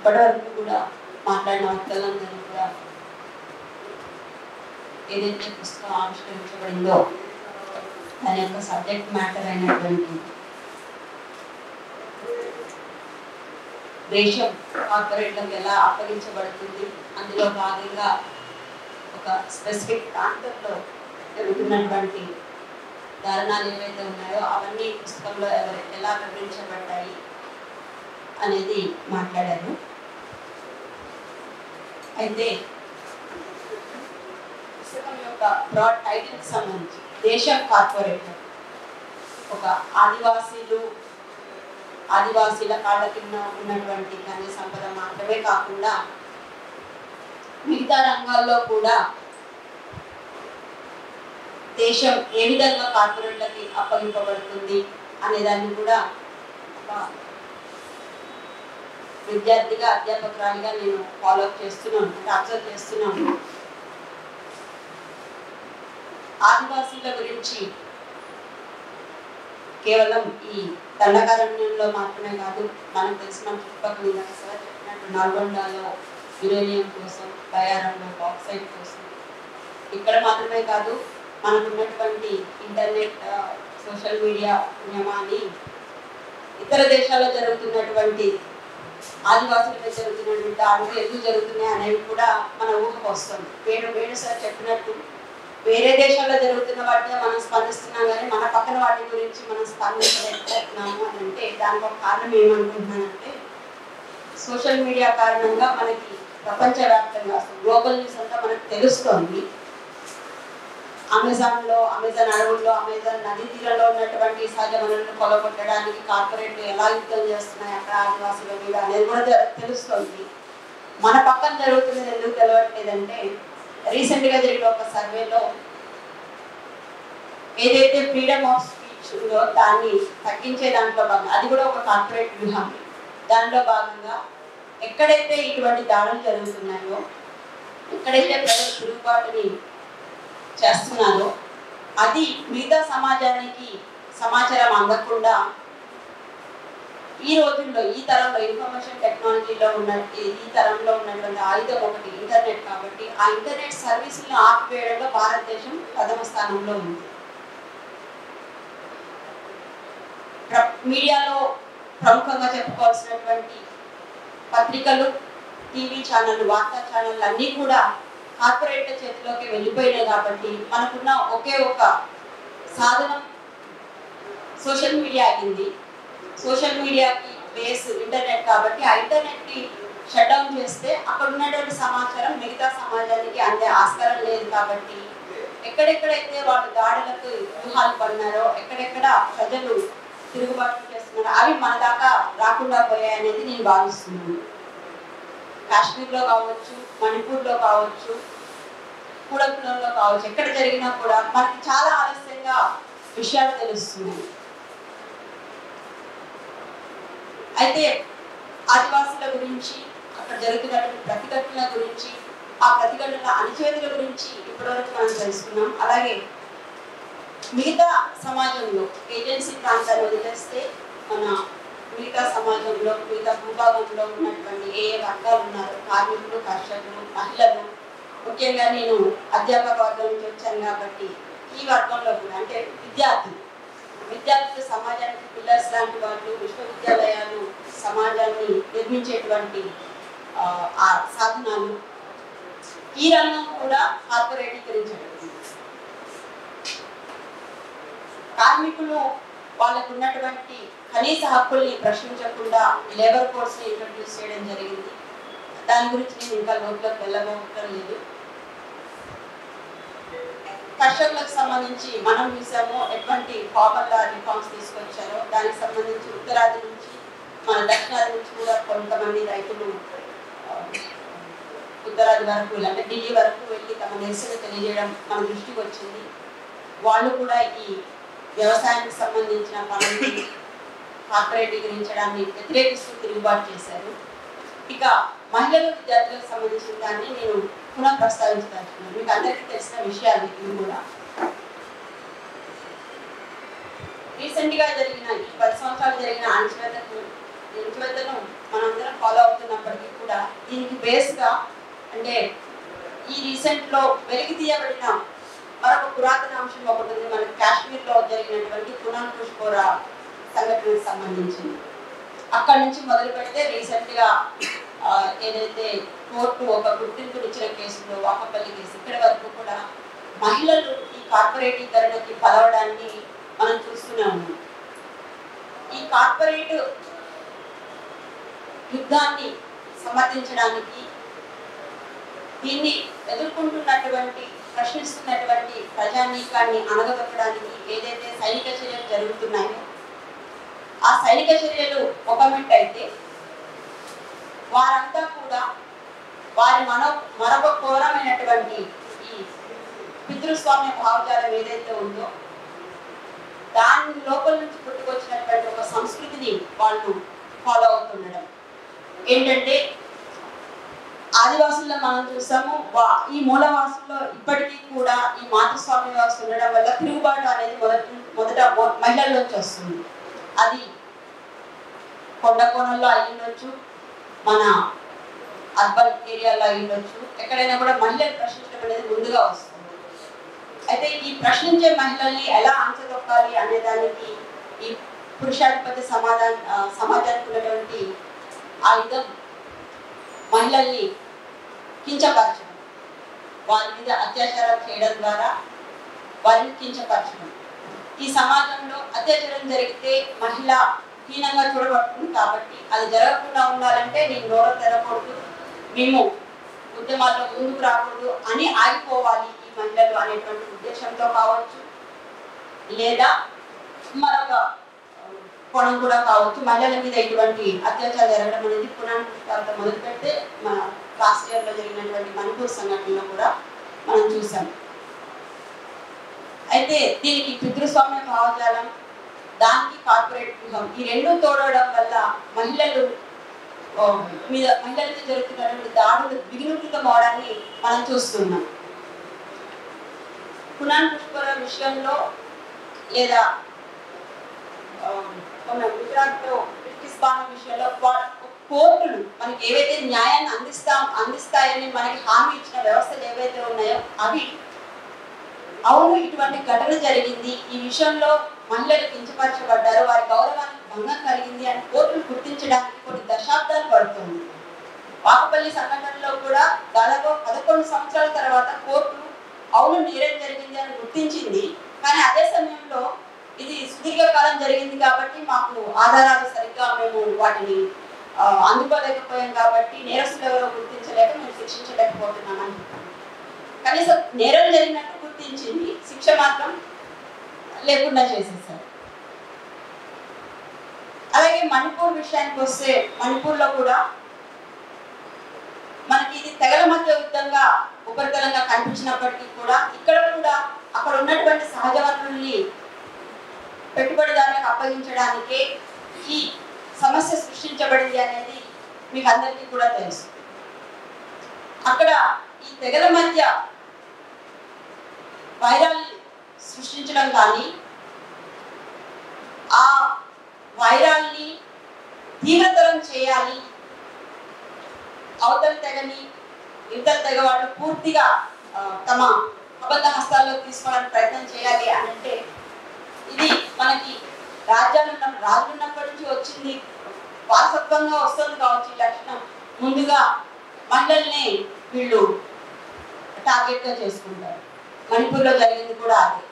ఇప్పటివరకు కూడా మాట్లాడిన వక్తలందరూ కూడా ఏదైతే పుస్తకం ఆవిష్కరించబడిందో దాని యొక్క సబ్జెక్ట్ మ్యాటర్ అయినటువంటి దేశం కార్పొరేట్లకు ఎలా అప్పగించబడుతుంది, అందులో భాగంగా ఒక స్పెసిఫిక్ ప్రాంతంలో జరుగుతున్నటువంటి దారుణాలు ఏవైతే ఉన్నాయో అవన్నీ పుస్తకంలో ఎలా వివరించబడ్డాయి అనేది మాట్లాడారు. అయితే పుస్తకం యొక్క బ్రాడ్ టైటిల్కి సంబంధించి దేశం కార్పొరేట్ ఒక ఆదివాసీల కాళ్ళ కింద ఉన్నటువంటి ఖనిజ సంపద మాత్రమే కాకుండా మిగతా రంగాల్లో కూడా దేశం ఏ విధంగా కార్పొరేట్లకి అప్పగింపబడుతుంది అనే దాన్ని కూడా విద్యార్థిగా అధ్యాపకురాలిగా నేను ఫాలో అప్ చేస్తున్నాను, అంటే అబ్జర్వ్ చేస్తున్నాను. ఆదివాసీల గురించి కేవలం ఈ దండకారణ్యంలో మాత్రమే కాదు, మనకు తెలిసిన చుట్టుపక్కల చెప్పినట్టు నల్గొండలో యురేనియం కోసం, బయారంలో బాక్సైట్ కోసం, ఇక్కడ మాత్రమే కాదు మనకున్నటువంటి ఇంటర్నెట్ సోషల్ మీడియా పుణ్యమాని ఇతర దేశాల్లో జరుగుతున్నటువంటి ఆదివాసులపై జరుగుతున్నటువంటి దాడులు ఎందుకు జరుగుతున్నాయి అనేవి కూడా మన ఊహకు వస్తుంది. వేణు సార్ చెప్పినట్టు వేరే దేశాల్లో జరుగుతున్న వాటిని మనం స్పందిస్తున్నాం, కానీ మన పక్కన వాటి గురించి మనం స్పందించలేకపోతున్నాము అని అంటే దానికి ఒక కారణం ఏమనుకుంటున్నానంటే సోషల్ మీడియా కారణంగా మనకి ప్రపంచవ్యాప్తంగా గ్లోబల్ న్యూస్ అంతా మనకు తెలుస్తోంది. అమెజాన్ అడవుల్లో, అమెజాన్ నదీ తీరంలో ఉన్నటువంటి సహజ వనరులను కొలగొట్టడానికి కార్పొరేట్లు ఎలా యుద్ధం చేస్తున్నాయి అక్కడ ఆదివాసుల మీద అనేది కూడా తెలుస్తుంది. మన పక్కన జరుగుతున్నది ఎందుకు తెలియట్లేదంటే రీసెంట్గా జరిగిన ఒక సర్వేలో ఏదైతే ఫ్రీడమ్ ఆఫ్ స్పీచ్ ఉందో దాన్ని తగ్గించే దాంట్లో భాగంగా, అది కూడా ఒక కార్పొరేట్ వ్యూహం, దానిలో భాగంగా ఎక్కడైతే ఇటువంటి దాడులు జరుగుతున్నాయో, ఎక్కడైతే ప్రజలు తిరుగుబాటుని చేస్తున్నారో అది మిగతా సమాజానికి సమాచారం అందకుండా ఈ రోజుల్లో ఈ తరంలో ఇన్ఫర్మేషన్ టెక్నాలజీలో ఈ తరంలో ఉన్నటువంటి ఆయుధం ఒకటి ఇంటర్నెట్. కాబట్టి ఆ ఇంటర్నెట్ సర్వీసులను ఆపివేయడంలో భారతదేశం ప్రథమ స్థానంలో ఉంది. మీడియాలో ప్రముఖంగా చెప్పుకోవాల్సినటువంటి పత్రికలు, టీవీ ఛానళ్ళు, వార్తా ఛానళ్ళు అన్నీ కూడా కార్పొరేట్ల చేతిలోకి వెళ్ళిపోయినాయి. కాబట్టి మనకున్న ఒకే ఒక సాధనం సోషల్ మీడియా అయింది. సోషల్ మీడియాకి బేస్ ఇంటర్నెట్. కాబట్టి ఆ ఇంటర్నెట్ని షట్ డౌన్ చేస్తే అక్కడ ఉన్నటువంటి సమాచారం మిగతా సమాజానికి అంతే ఆస్కారం లేదు. కాబట్టి ఎక్కడెక్కడైతే వాళ్ళు దాడులకు వ్యూహాలు పడినారో, ఎక్కడెక్కడ ప్రజలు తిరుగుబాటు చేస్తున్నారో అవి మన దాకా రాకుండా పోయాయనేది నేను భావిస్తున్నాను. కాశ్మీర్లో కావచ్చు, మణిపూర్లో కావచ్చు, కూడకులంలో కావచ్చు, ఎక్కడ జరిగినా కూడా మనకి చాలా ఆలస్యంగా విషయాలు తెలుస్తున్నాయి. అయితే ఆదివాసుల గురించి, అక్కడ జరుగుతున్నటువంటి ప్రతిఘటనల గురించి, ఆ ప్రతిఘటనల అణచివేతల గురించి ఇప్పటివరకు మనం తెలుసుకున్నాం. అలాగే మిగతా సమాజంలో ఏజెన్సీ ప్రాంతాన్ని వదిలేస్తే మన మిగతా సమాజంలో, మిగతా భూభాగంలో ఉన్నటువంటి ఏ వర్గాలు ఉన్నారు, కార్మికులు, కర్షకులు, మహిళలు, ముఖ్యంగా నేను అధ్యాపక వర్గం నుంచి వచ్చాను కాబట్టి ఈ వర్గంలో కూడా అంటే విద్యార్థులు సమాజానికి పిల్లర్స్ లాంటి వాళ్ళు, విశ్వవిద్యాలయాలు సమాజాన్ని నిర్మించేటువంటి ఆ సాధనాలు, ఈ రంగం కూడా కార్పొరేటీకరించబడింది. కార్మికులు వాళ్ళకు ఉన్నటువంటి కనీస హక్కుల్ని ప్రశ్నించకుండా లేబర్ కోడ్స్ని ఇంట్రడ్యూస్ చేయడం జరిగింది. దాని గురించి నేను ఇంకా లోతులకు వెళ్ళబోవటం లేదు. కర్షకులకు సంబంధించి మనం చూసాము ఎటువంటి ఫార్మల్ రిఫార్మ్స్ తీసుకొచ్చారో. దానికి సంబంధించి ఉత్తరాది నుంచి మన దక్షిణాది నుంచి కూడా కొంతమంది రైతులు ఉత్తరాది వరకు అంటే ఢిల్లీ వరకు వెళ్ళి తమ నిరసన తెలియజేయడం మన దృష్టికి వచ్చింది. వాళ్ళు కూడా ఈ వ్యవసాయానికి సంబంధించిన పనులు కార్పొరేటీకరించడాన్ని వ్యతిరేకిస్తూ తిరుగుబాటు చేశారు. ఇక మహిళలు, విద్యార్థులకు సంబంధించిన దాన్ని నేను పునః ప్రస్తావించదలుచుకున్నాను. మీకు అందరికీ తెలిసిన విషయాలు ఇవి కూడా. రీసెంట్గా జరిగిన ఈ 10 సంవత్సరాలు జరిగిన అణచివేతను మనందరం ఫాలో అవుతున్నప్పటికీ కూడా దీనికి బేస్గా అంటే ఈ రీసెంట్లో వెలికి తీయబడిన మరొక పురాతన అంశం ఒకటి ఉంది. మనకి కాశ్మీర్లో జరిగినటువంటి కునాల్ పుష్పోరా సంఘటనకు సంబంధించింది. అక్కడి నుంచి మొదలు పెడితే రీసెంట్గా ఏదైతే కోర్టు ఒక గుర్తింపునిచ్చిన కేసులో వాకపల్లి కేసు ఇక్కడి వరకు కూడా మహిళలు ఈ కార్పొరేటీకరణకి బలవడాన్ని మనం చూస్తూనే ఉన్నాం. ఈ కార్పొరేట్ యుద్ధాన్ని సమర్థించడానికి దీన్ని ఎదుర్కొంటున్నటువంటి ప్రశ్నిస్తున్నటువంటి ప్రజానీకాన్ని అణగదొక్కడానికి ఏదైతే సైనిక చర్యలు జరుగుతున్నాయో ఆ సైనిక చర్యలు ఒక మెట్టు అయితే వారంతా కూడా వారి మరొక ఘోరమైనటువంటి ఈ పితృస్వామ్య భావజాలం ఏదైతే ఉందో దాని లోపల నుంచి పుట్టుకొచ్చినటువంటి ఒక సంస్కృతిని వాళ్ళు ఫాలో అవుతుండడం. ఏంటంటే ఆదివాసుల్లో మనం చూసాము, ఈ మూలవాసుల్లో ఇప్పటికీ కూడా ఈ మాతృస్వామ్య వ్యవస్థ ఉండడం వల్ల తిరుగుబాటు అనేది మొదట మహిళల్లోంచి వస్తుంది. అది కొండ కోణంలో అయ్యుండొచ్చు, మన అర్బన్ ఏరియాలో అయ్యుండొచ్చు, ఎక్కడైనా కూడా మహిళలు ప్రశ్నించడం అనేది ముందుగా వస్తుంది. అయితే ఈ ప్రశ్నించే మహిళల్ని ఎలా అంచదొక్కాలి అనే దానికి ఈ పురుషాధిపత్య సమాజానికి ఉన్నటువంటి ఆయుధం మహిళల్ని కించపరచడం, వారి మీద అత్యాచారం చేయడం ద్వారా వారిని కించపరచడం. ఈ సమాజంలో అత్యాచారం జరిగితే మహిళ హీనంగా చూడబడుతుంది కాబట్టి అది జరగకుండా ఉండాలంటే నేను నోరు తెరకూడదు, మేము ఉద్యమాల్లో ముందుకు రాకూడదు అని ఆగిపోవాలి ఈ మహిళలు అనేటువంటి ఉద్దేశంతో కావచ్చు, లేదా మరొక కోణం కూడా కావచ్చు. మహిళల మీద ఇటువంటి అత్యాచారం జరగడం అనేది పునాది పుష్పాలతో మొదలు పెడితే మన లాస్ట్ ఇయర్లో జరిగినటువంటి మణిపూర్ సంఘటనలో కూడా మనం చూసాం. అయితే దీనికి పితృస్వామ్య భావజాలం, దానికి కార్పొరేట్ వ్యూహం, ఈ రెండు తోడవడం వల్ల మహిళల మీద జరుగుతున్నటువంటి దాడులు విఘ్నీకృతం అవడాన్ని మనం చూస్తున్నాం. కునాల్ పుష్పోరా విషయంలో లేదా గుజరాత్లో బ్రిటిష్ బాణం విషయంలో కోర్టులు మనకి ఏవైతే న్యాయాన్ని అందిస్తాయని మనకి హామీ ఇచ్చిన వ్యవస్థలు ఏవైతే ఉన్నాయో అవి అవును ఇటువంటి ఘటన జరిగింది, ఈ విషయంలో మహిళలు కించపరచబడ్డారు, వారి గౌరవానికి భంగం కలిగింది అని కోర్టులు గుర్తించడానికి కొన్ని దశాబ్దాలు పడుతుంది. వాకపల్లి సంఘటనలో కూడా దాదాపు 11 సంవత్సరాల తర్వాత కోర్టు అవును నేరం జరిగింది అని గుర్తించింది. కానీ అదే సమయంలో ఇది సుదీర్ఘకాలం జరిగింది కాబట్టి మాకు ఆధారాలు సరిగ్గా మేము వాటిని అందుకోలేకపోయాం కాబట్టి నేరస్తులు ఎవరో గుర్తించలేక మేము శిక్షించలేకపోతున్నామని కనీసం నేరం జరిగినట్టు గుర్తించింది, శిక్ష మాత్రం లేకుండా చేసేసారు. అలాగే మణిపూర్ విషయానికి వస్తే మణిపూర్లో కూడా మనకి ఇది తెగల మధ్య యుద్ధంగా ఉపరితలంగా కనిపించినప్పటికీ కూడా ఇక్కడ కూడా అక్కడ ఉన్నటువంటి సహజ వనరుల్ని పెట్టుబడిదారులకు అప్పగించడానికే ఈ సమస్య సృష్టించబడింది అనేది మీకు అందరికీ కూడా తెలుసు. అక్కడ ఈ తెగల మధ్య వైరాల్ని సృష్టించడం కానీ ఆ వైరాల్ని తీవ్రతరం చేయాలి, అవతల తెగని ఇవతల తెగ వాళ్ళు పూర్తిగా తమ అబద్ధ హస్తాల్లో తీసుకోవడానికి ప్రయత్నం చేయాలి అని అంటే ఇది మనకి రాజులు ఉన్నప్పటి నుంచి వచ్చింది, వారసత్వంగా వస్తుంది కావచ్చు ఈ లక్షణం. ముందుగా మహిళల్ని వీళ్ళు టార్గెట్గా చేసుకుంటారు. మణిపూర్లో జరిగింది కూడా అదే.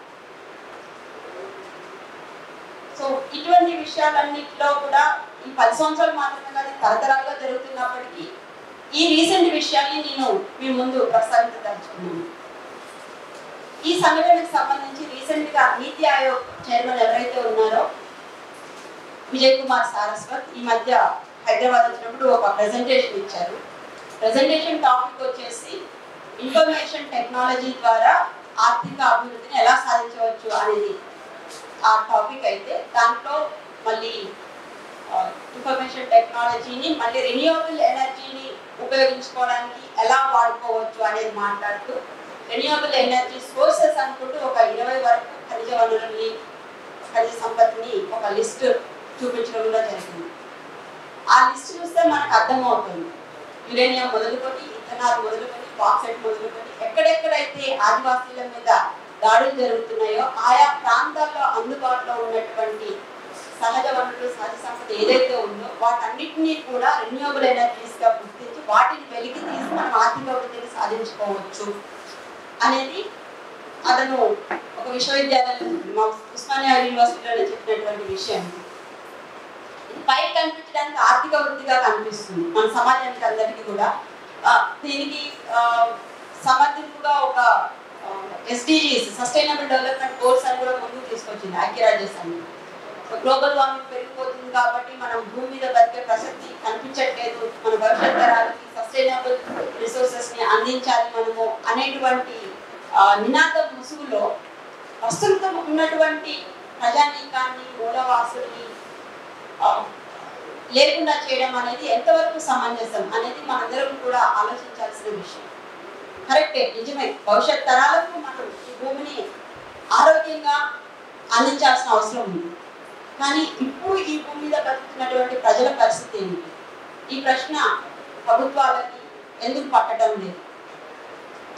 సో ఇటువంటి విషయాలన్నింటిలో కూడా ఈ 10 సంవత్సరాలు మాత్రమే కాదు తరతరాలుగా జరుగుతున్నప్పటికీ ఈ రీసెంట్ విషయాన్ని నేను మీ ముందు ప్రస్తావించదలుచుకున్నాను. ఈ సంఘటనకు సంబంధించి రీసెంట్ గా నీతి ఆయోగ్ చైర్మన్ ఎవరైతే ఉన్నారో విజయ్ కుమార్ సారస్వత్ ఈ మధ్య హైదరాబాద్ వచ్చినప్పుడు ఒక ప్రెజెంటేషన్ ఇచ్చారు. ప్రెజెంటేషన్ టాపిక్ వచ్చేసి ఇన్ఫర్మేషన్ టెక్నాలజీ ద్వారా ఆర్థిక అభివృద్ధిని ఎలా సాధించవచ్చు అనేది ఆ టాపిక్. అయితే దాంట్లో మళ్ళీ ఇన్ఫర్మేషన్ టెక్నాలజీని మళ్ళీ రెన్యూవబుల్ ఎనర్జీని ఉపయోగించుకోవడానికి ఎలా వాడుకోవచ్చు అనేది మాట్లాడుతూ రెన్యూవబుల్ ఎనర్జీ సోర్సెస్ అనుకుంటూ ఒక 20 వరకు ఖనిజ వనరుల్ని ఖనిజ సంపత్తిని ఒక లిస్ట్ చూపించడం కూడా జరిగింది. ఆ లిస్ట్ చూస్తే మనకు అర్థమవుతుంది యురేనియం మొదలుకొని, ఇథనాల్ మొదలుకొని, బాక్సైట్ మొదలుకొని ఎక్కడెక్కడైతే ఆదివాసీల మీద దాడులు జరుగుతున్నాయో ఆయా ప్రాంతాల్లో అందుబాటులో ఉన్నటువంటి సహజ వనరులు, సహజ సంపద ఏదైతే ఉందో వాటన్నిటినీ కూడా రెన్యూవబుల్ ఎనర్జీస్గా గుర్తించి వాటిని వెలికి తీసి మనం ఆర్థిక అభివృద్ధిని సాధించుకోవచ్చు అనేది అతను ఒక విశ్వవిద్యాలయం ఉస్మానియా యూనివర్సిటీలో చెప్పినటువంటి విషయం. ఇది పైకి కనిపించడానికి ఆర్థిక వృద్ధిగా కనిపిస్తుంది మన సమాజానికి అందరికీ కూడా. దీనికి సమర్థింపుగా ఒక SDGs సస్టైనబుల్ డెవలప్మెంట్ గోల్స్ అని కూడా ముందుకు తీసుకొచ్చింది ఐక్యరాజ్య సమితి. గ్లోబల్ వార్మింగ్ పెరిగిపోతుంది కాబట్టి మనం భూమి మీద బతికే ప్రసక్తి కనిపించట్లేదు, మన భవిష్యత్ తరాలకి సస్టైనబుల్ రిసోర్సెస్ ని అందించాలి మనము అనేటువంటి నినాదం ముసుగులో ప్రస్తుతం ఉన్నటువంటి ప్రజానీకాన్ని, మూలవాసుల్ని లేకుండా చేయడం అనేది ఎంతవరకు సమంజసం అనేది మనందరం కూడా ఆలోచించాల్సిన విషయం. కరెక్టే, నిజమే, భవిష్యత్ తరాలకు మనం ఈ భూమిని ఆరోగ్యంగా అందించాల్సిన అవసరం ఉంది. కానీ ఇప్పుడు ఈ భూమి మీద బతుకుతున్నటువంటి ప్రజల పరిస్థితి ఏమిటి? ఈ ప్రశ్న ప్రభుత్వాలకి ఎందుకు పట్టడం లేదు?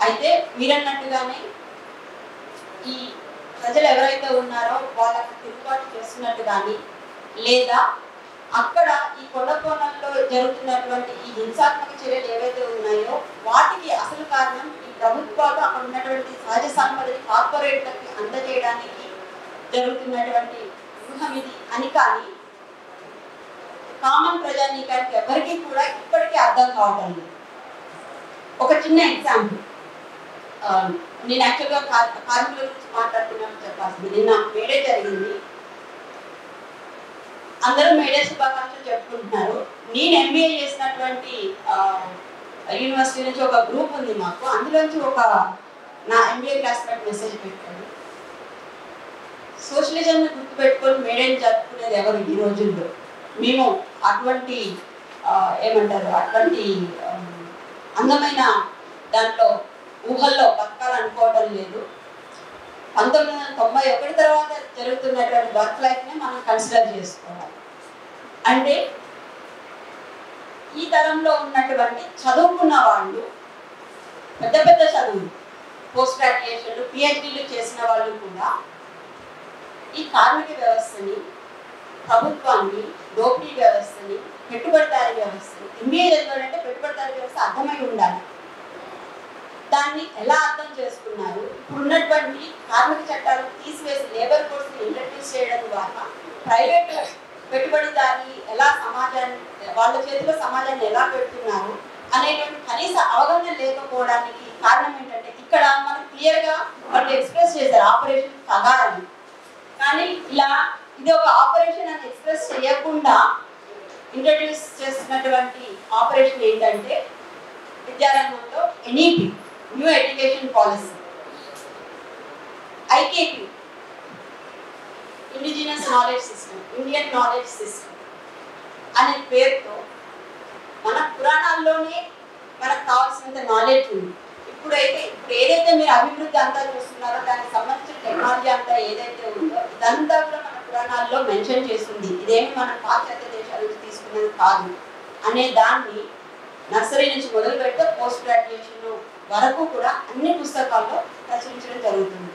అయితే మీరన్నట్టుగానే ఈ ప్రజలు ఎవరైతే ఉన్నారో వాళ్ళకి తిరుగుబాటు చేస్తున్నట్టు కానీ లేదా అక్కడ ఈ కొండ కోణంలో జరుగుతున్నటువంటి ఈ హింసాత్మక చర్యలు ఏవైతే ఉన్నాయో వాటికి అసలు కారణం ఈ ప్రభుత్వాలు అక్కడ ఉన్నటువంటి సహజ సంపదని కార్పొరేట్లకి అందజేయడానికి జరుగుతున్నటువంటి వ్యూహం ఇది అని కానీ కామన్ ప్రజానీకానికి ఎవరికి కూడా ఇప్పటికీ అర్థం కావటం లేదు. ఒక చిన్న ఎగ్జాంపుల్, నేను యాక్చువల్గా కార్మికుల గురించి మాట్లాడుతున్నాను చెప్పాల్సింది. నిన్న మేడే జరిగింది, అందరూ మేడే శుభాకాంక్షలు చెప్పుకుంటున్నారు. నేను MBA చేసినటువంటి యూనివర్సిటీ నుంచి ఒక గ్రూప్ ఉంది మాకు, అందులోంచి ఒక నా MBA క్లాస్మేట్ మెసేజ్ పెట్టాడు, సోషలిజంని గుర్తుపెట్టుకొని మేడేని జరుపుకునేది ఎవరు ఈ రోజుల్లో? మేము అటువంటి ఏమంటారు అటువంటి అందమైన దాంట్లో ఊహల్లో బతకాలనుకోవడం లేదు. 1991 తర్వాత జరుగుతున్నటువంటి వర్క్ లైఫ్ని మనం కన్సిడర్ చేసుకోవాలి. అంటే ఈ తరంలో ఉన్నటువంటి చదువుకున్న వాళ్ళు, పెద్ద పెద్ద చదువులు, పోస్ట్ గ్రాడ్యుయేషన్లు, PhDలు చేసిన వాళ్ళు కూడా ఈ కార్మిక వ్యవస్థని, ప్రభుత్వాన్ని, దోపిడీ వ్యవస్థని, పెట్టుబడిదారీ వ్యవస్థని, MBA చదవాలంటే పెట్టుబడిదారీ వ్యవస్థ అర్థమై ఉండాలి. దాన్ని ఎలా అర్థం చేసుకున్నారు? ఇప్పుడు ఉన్నటువంటి కార్మిక చట్టాలను తీసివేసి లేబర్ కోడ్స్ని ఇంట్రడ్యూస్ చేయడం ద్వారా ప్రైవేట్ పెట్టుబడిదారులు ఎలా సమాజాన్ని వాళ్ళ చేతిలో సమాజాన్ని ఎలా పెడుతున్నారు అనేటువంటి కనీస అవగాహన లేకపోవడానికి కారణం ఏంటంటే ఇక్కడ మనం క్లియర్గా వాళ్ళు ఎక్స్ప్రెస్ చేశారు ఆపరేషన్ సగారం. కానీ ఇలా ఇది ఒక ఆపరేషన్ అని ఎక్స్ప్రెస్ చేయకుండా ఇంట్రడ్యూస్ చేస్తున్నటువంటి ఆపరేషన్ ఏంటంటే విద్యారంగంలో NEP, new education policy, IKP, indigenous knowledge system, Indian knowledge system అనే పేరుతో మన పురాణాల్లోనే మనకు కావాల్సినంత నాలెడ్జ్ ఉంది. ఇప్పుడు ఏదైతే మీరు అభివృద్ధి అంతా చూస్తున్నారో దానికి సంబంధించిన టెక్నాలజీ అంతా ఏదైతే ఉందో ఇదంతా కూడా మన పురాణాల్లో మెన్షన్ చేస్తుంది. ఇదేమి మన పాశ్చాత్య దేశాల నుంచి తీసుకున్నది కాదు అనే దాన్ని నర్సరీ నుంచి మొదలు పెడితే పోస్ట్ గ్రాడ్యుయేషన్ వరకు కూడా అన్ని పుస్తకాల్లో ప్రచురించడం జరుగుతుంది.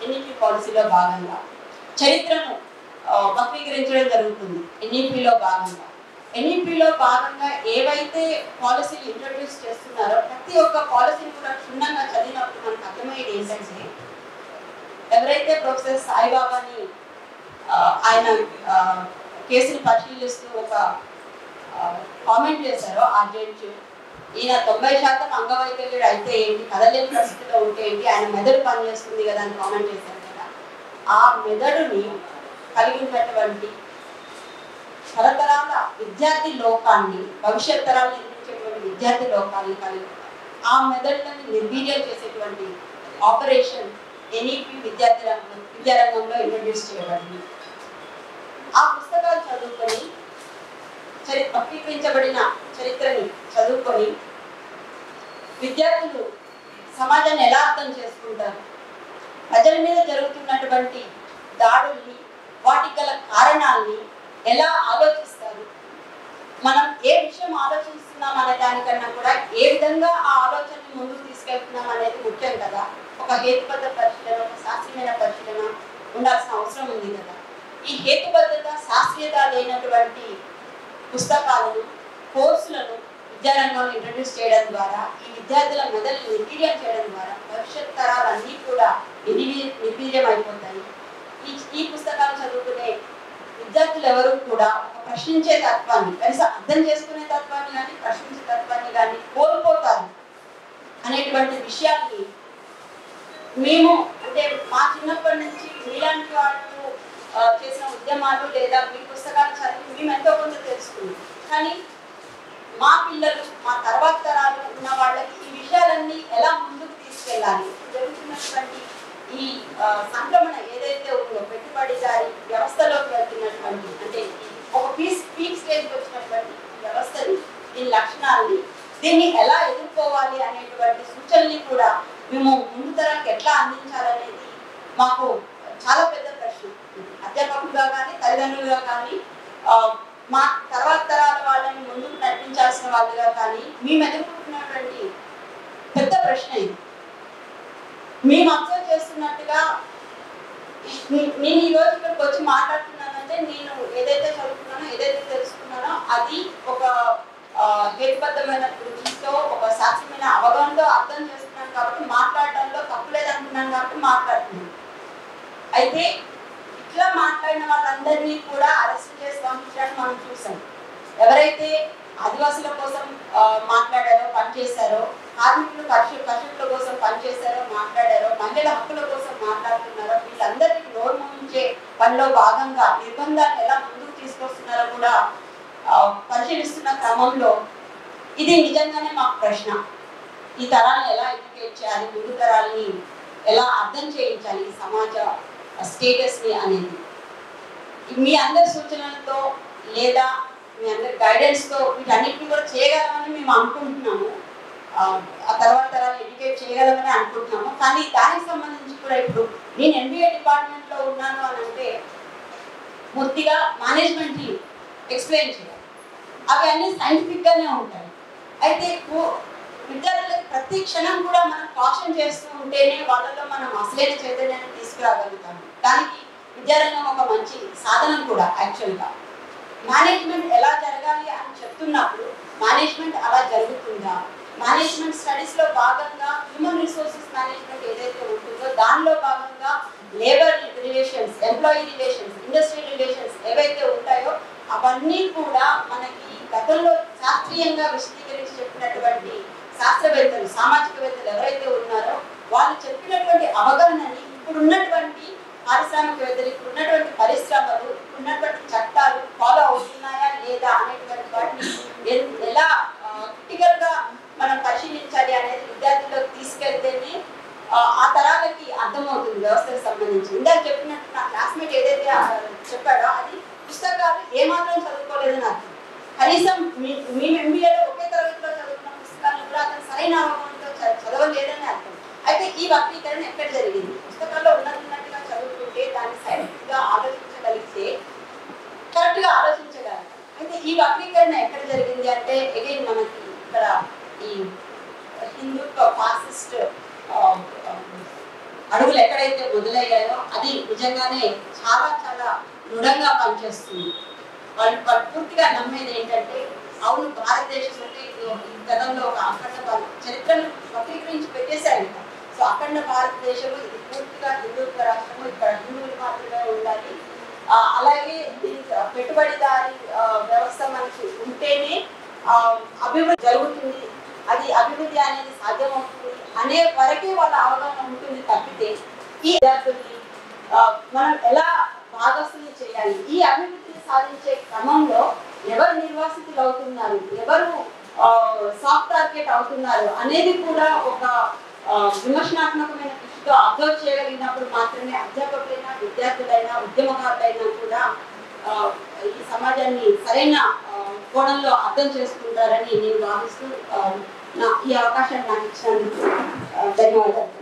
NEP పాలసీలో భాగంగా చరిత్రను వక్రీకరించడం జరుగుతుంది. NEPలో భాగంగా ఏవైతే పాలసీలు ఇంట్రడ్యూస్ చేస్తున్నారో ప్రతి ఒక్క పాలసీని కూడా క్షుణ్ణంగా చదివినప్పుడు మనకు అర్థమయ్యేది ఏంటంటే ఎవరైతే ప్రొఫెసర్ సాయిబాబాని ఆయన కేసుని పరిశీలిస్తూ ఒక కామెంట్ చేశారో ఆ జడ్జి, ఈయన 90% అంగవైకల్యుడు అయితే ఏంటి, కదలేని పరిస్థితిలో ఉంటే ఏంటి, ఆయన మెదడు పనిచేస్తుంది కదా అని కామెంట్ చేశారు కదా. ఆ మెదడుని కలిగి ఉన్నటువంటి తరతరాల విద్యార్థి లోకాన్ని, భవిష్యత్ తరాలు నిర్మించేటువంటి విద్యార్థి లోకాన్ని కలిగి ఆ మెదడులను నిర్వీర్యం చేసేటువంటి ఆపరేషన్ NEP విద్యారంగంలో ఇంట్రడ్యూస్ చేయబడింది. ఆ పుస్తకాలు చదువుకొని వక్రీకరించబడిన చరిత్రని చదువుకొని విద్యార్థులు సమాజాన్ని ఎలా అర్థం చేసుకుంటారు, ప్రజల మీద జరుగుతున్నటువంటి దాడుల్ని, వాటికి గల కారణాలని ఎలా ఆలోచిస్తారు, మనం ఏ విషయం ఆలోచిస్తున్నాం అనే దానికన్నా కూడా ఏ విధంగా ఆ ఆలోచనని ముందుకు తీసుకెళ్తున్నాం అనేది ముఖ్యం కదా. ఒక హేతుబద్ధ పరిశీలన, ఒక శాస్త్రీయమైన పరిశీలన ఉండాల్సిన అవసరం ఉంది కదా. ఈ హేతుబద్ధత, శాస్త్రీయత లేనటువంటి పుస్తకాలను, కోర్సులను విద్యారంగంలో ఇంట్రడ్యూస్ చేయడం ద్వారా ఈ విద్యార్థుల మెదడుని నిర్వీర్యం చేయడం ద్వారా భవిష్యత్ తరాలన్నీ కూడా నిర్వీర్యం అయిపోతాయి. ఈ పుస్తకాలు చదువుకునే విద్యార్థులు ఎవరు కూడా ఒక ప్రశ్నించే తత్వాన్ని, కనీసం అర్థం చేసుకునే తత్వాన్ని కానీ ప్రశ్నించే తత్వాన్ని కానీ కోల్పోతారు అనేటువంటి విషయాన్ని మేము, అంటే మా చిన్నప్పటి నుంచి మీలాంటి వాళ్ళు చేసిన ఉద్యమాలు లేదా మీ పుస్తకాలు చదివి మేము ఎంతో కొంత తెలుసుకున్నాం. కానీ మా పిల్లలు, మా తర్వాత తరాలు ఉన్న వాళ్ళకి ఈ విషయాలన్నీ ఎలా ముందుకు తీసుకెళ్ళాలి, జరుగుతున్నటువంటి ఈ సంక్రమణ ఏదైతే ఉందో, పెట్టుబడిదారి వ్యవస్థలోకి వెళ్తున్నటువంటి, అంటే ఒక పీక్ స్టేజ్కి వచ్చినటువంటి వ్యవస్థని, దీని లక్షణాలని, దీన్ని ఎలా ఎదుర్కోవాలి అనేటువంటి సూచనల్ని కూడా మేము ముందు తరానికి ఎట్లా అందించాలనేది మాకు చాలా పెద్ద ప్రశ్న. అధ్యాపకులుగా కానీ, తల్లిదండ్రులుగా కానీ, మా తర్వాత తరాల వాళ్ళని ముందుకు నడిపించాల్సిన వాళ్ళుగా కానీ మేము ఎదుర్కొంటున్నటువంటి పెద్ద ప్రశ్న ఇది. మేము అబ్జర్వ్ చేస్తున్నట్టుగా నేను ఈ రోజు ఇక్కడికి వచ్చి మాట్లాడుతున్నానంటే నేను ఏదైతే చదువుతున్నానో, ఏదైతే తెలుసుకున్నానో అది ఒక హేతుబద్ధమైన దృష్టితో, ఒక శాస్త్రీయమైన అవగాహనతో అర్థం చేస్తున్నాను కాబట్టి మాట్లాడడంలో తప్పు లేదనుకున్నాను కాబట్టి మాట్లాడుతున్నాను. అయితే ఇట్లా మాట్లాడిన వాళ్ళందరినీ కూడా అరెస్ట్ చేసి పంపించడానికి మనం చూసాం. ఎవరైతే ఆదివాసుల కోసం మాట్లాడారో, పనిచేశారో, కార్మికులు కర్షకుల కోసం పనిచేశారో, మాట్లాడారో, మహిళల హక్కుల కోసం మాట్లాడుతున్నారో, వీళ్ళందరికీ నోరు ముంచే పనిలో భాగంగా నిర్బంధాన్ని ఎలా ముందుకు తీసుకొస్తున్నారో కూడా పరిశీలిస్తున్న క్రమంలో ఇది నిజంగానే మాకు ప్రశ్న. ఈ తరాలను ఎలా ఎడ్యుకేట్ చేయాలి, ముందు తరాలని ఎలా అర్థం చేయించాలి, ఈ సమాజ స్టేటస్ని అనేది మీ అందరి సూచనలతో లేదా మీ అందరి గైడెన్స్తో వీటన్నిటిని కూడా చేయగలమని మేము అనుకుంటున్నాము. ఆ తర్వాత తరాలు ఎడ్యుకేట్ చేయగలమని అనుకుంటున్నాము. కానీ దానికి సంబంధించి కూడా ఇప్పుడు నేను MBA డిపార్ట్మెంట్లో ఉన్నాను అని అంటే పూర్తిగా మేనేజ్మెంట్ని ఎక్స్ప్లెయిన్ చేయాలి. అవి అన్నీ సైంటిఫిక్గానే ఉంటాయి. అయితే విద్యార్థులకు ప్రతి క్షణం కూడా మనం కాషన్ చేస్తూ ఉంటేనే వాళ్ళలో మనం అసలైన చైతన్యాన్ని తీసుకురాగలుగుతాము. దానికి విద్యారంగం ఒక మంచి సాధనం కూడా. యాక్చువల్గా మేనేజ్మెంట్ ఎలా జరగాలి అని చెప్తున్నప్పుడు మేనేజ్మెంట్ అలా జరుగుతుందా, మేనేజ్మెంట్ స్టడీస్లో భాగంగా హ్యూమన్ రిసోర్సెస్ మేనేజ్మెంట్ ఏదైతే ఉంటుందో దానిలో భాగంగా labour relations, employee relations, industry relations ఏవైతే ఉంటాయో అవన్నీ కూడా మనకి గతంలో శాస్త్రీయంగా విశదీకరించి చెప్పినటువంటి శాస్త్రవేత్తలు, సామాజికవేత్తలు ఎవరైతే ఉన్నారో వాళ్ళు చెప్పినటువంటి అవగాహనని ఇప్పుడున్నటువంటి పారిశ్రామికవేత్తలు, ఇప్పుడున్నటువంటి పరిశ్రమలు, ఇప్పుడున్నటువంటి చట్టాలు ఫాలో అవుతున్నాయా లేదా అనేటువంటి వాటిని ఎలా క్రిటికల్గా మనం పరిశీలించాలి అనేది విద్యార్థుల్లోకి తీసుకెళ్తేనే ఆ తరాలకి అర్థమవుతుంది వ్యవస్థకు సంబంధించి. ఇందాక చెప్పినట్టు నా క్లాస్మేట్ ఏదైతే చెప్పాడో అది పుస్తకాలు ఏమాత్రం చదువుకోలేదని అర్థం. కనీసం మేము MBAలో ఒకే తరగతిలో చదువుకున్న పుస్తకాలను కూడా అతను సరైన అవగాహనతో చదవలేదని అర్థం. అయితే ఈ వక్రీకరణ ఎక్కడ జరిగింది? పుస్తకాల్లో ఉన్నట్టుగా చదువుకుంటే దాన్ని సైంటిఫిక్గా ఆలోచించగలిగితే కరెక్ట్గా ఆలోచించగలం. అయితే ఈ వక్రీకరణ ఎక్కడ జరిగింది అంటే అగైన్ మనకి ఇక్కడ ఈ హిందుత్వ ఫాసిస్ట్ అడుగులు ఎక్కడైతే మొదలయ్యాయో అది నిజంగానే చాలా చాలా దృఢంగా పనిచేస్తుంది. వాళ్ళు పూర్తిగా నమ్మేది ఏంటంటే అవును భారతదేశం అంటే గతంలో ఒక అఖండ చరిత్రను వక్రీకరించి పెట్టేశారంట. సో అఖండ భారతదేశము ఇది పూర్తిగా హిందుత్వ రాష్ట్రము, ఇక్కడ హిందువులు మాత్రమే ఉండాలి, అలాగే పెట్టుబడిదారి వ్యవస్థ మనకి ఉంటేనే అభివృద్ధి జరుగుతుంది, అది అభివృద్ధి అనేది సాధ్యమవుతుంది అనే వరకే వాళ్ళ అవగాహన ఉంటుంది తప్పితే ఈ విద్యార్థుల్ని మనం ఎలా భాగస్వామ్యం చేయాలి, ఈ అభివృద్ధిని సాధించే క్రమంలో ఎవరు నిర్వాసితులు అవుతున్నారు, ఎవరు సాఫ్ట్ టార్గెట్ అవుతున్నారు అనేది కూడా ఒక విమర్శనాత్మకమైన దృష్టితో అబ్జర్వ్ చేయగలిగినప్పుడు మాత్రమే అధ్యాపకులైనా, విద్యార్థులైనా, ఉద్యమకారులైనా కూడా ఈ సమాజాన్ని సరైన కోణంలో అర్థం చేసుకుంటారని నేను భావిస్తూ ఈ అవకాశాన్ని నాకు ఇచ్చినందుకు ధన్యవాదాలు.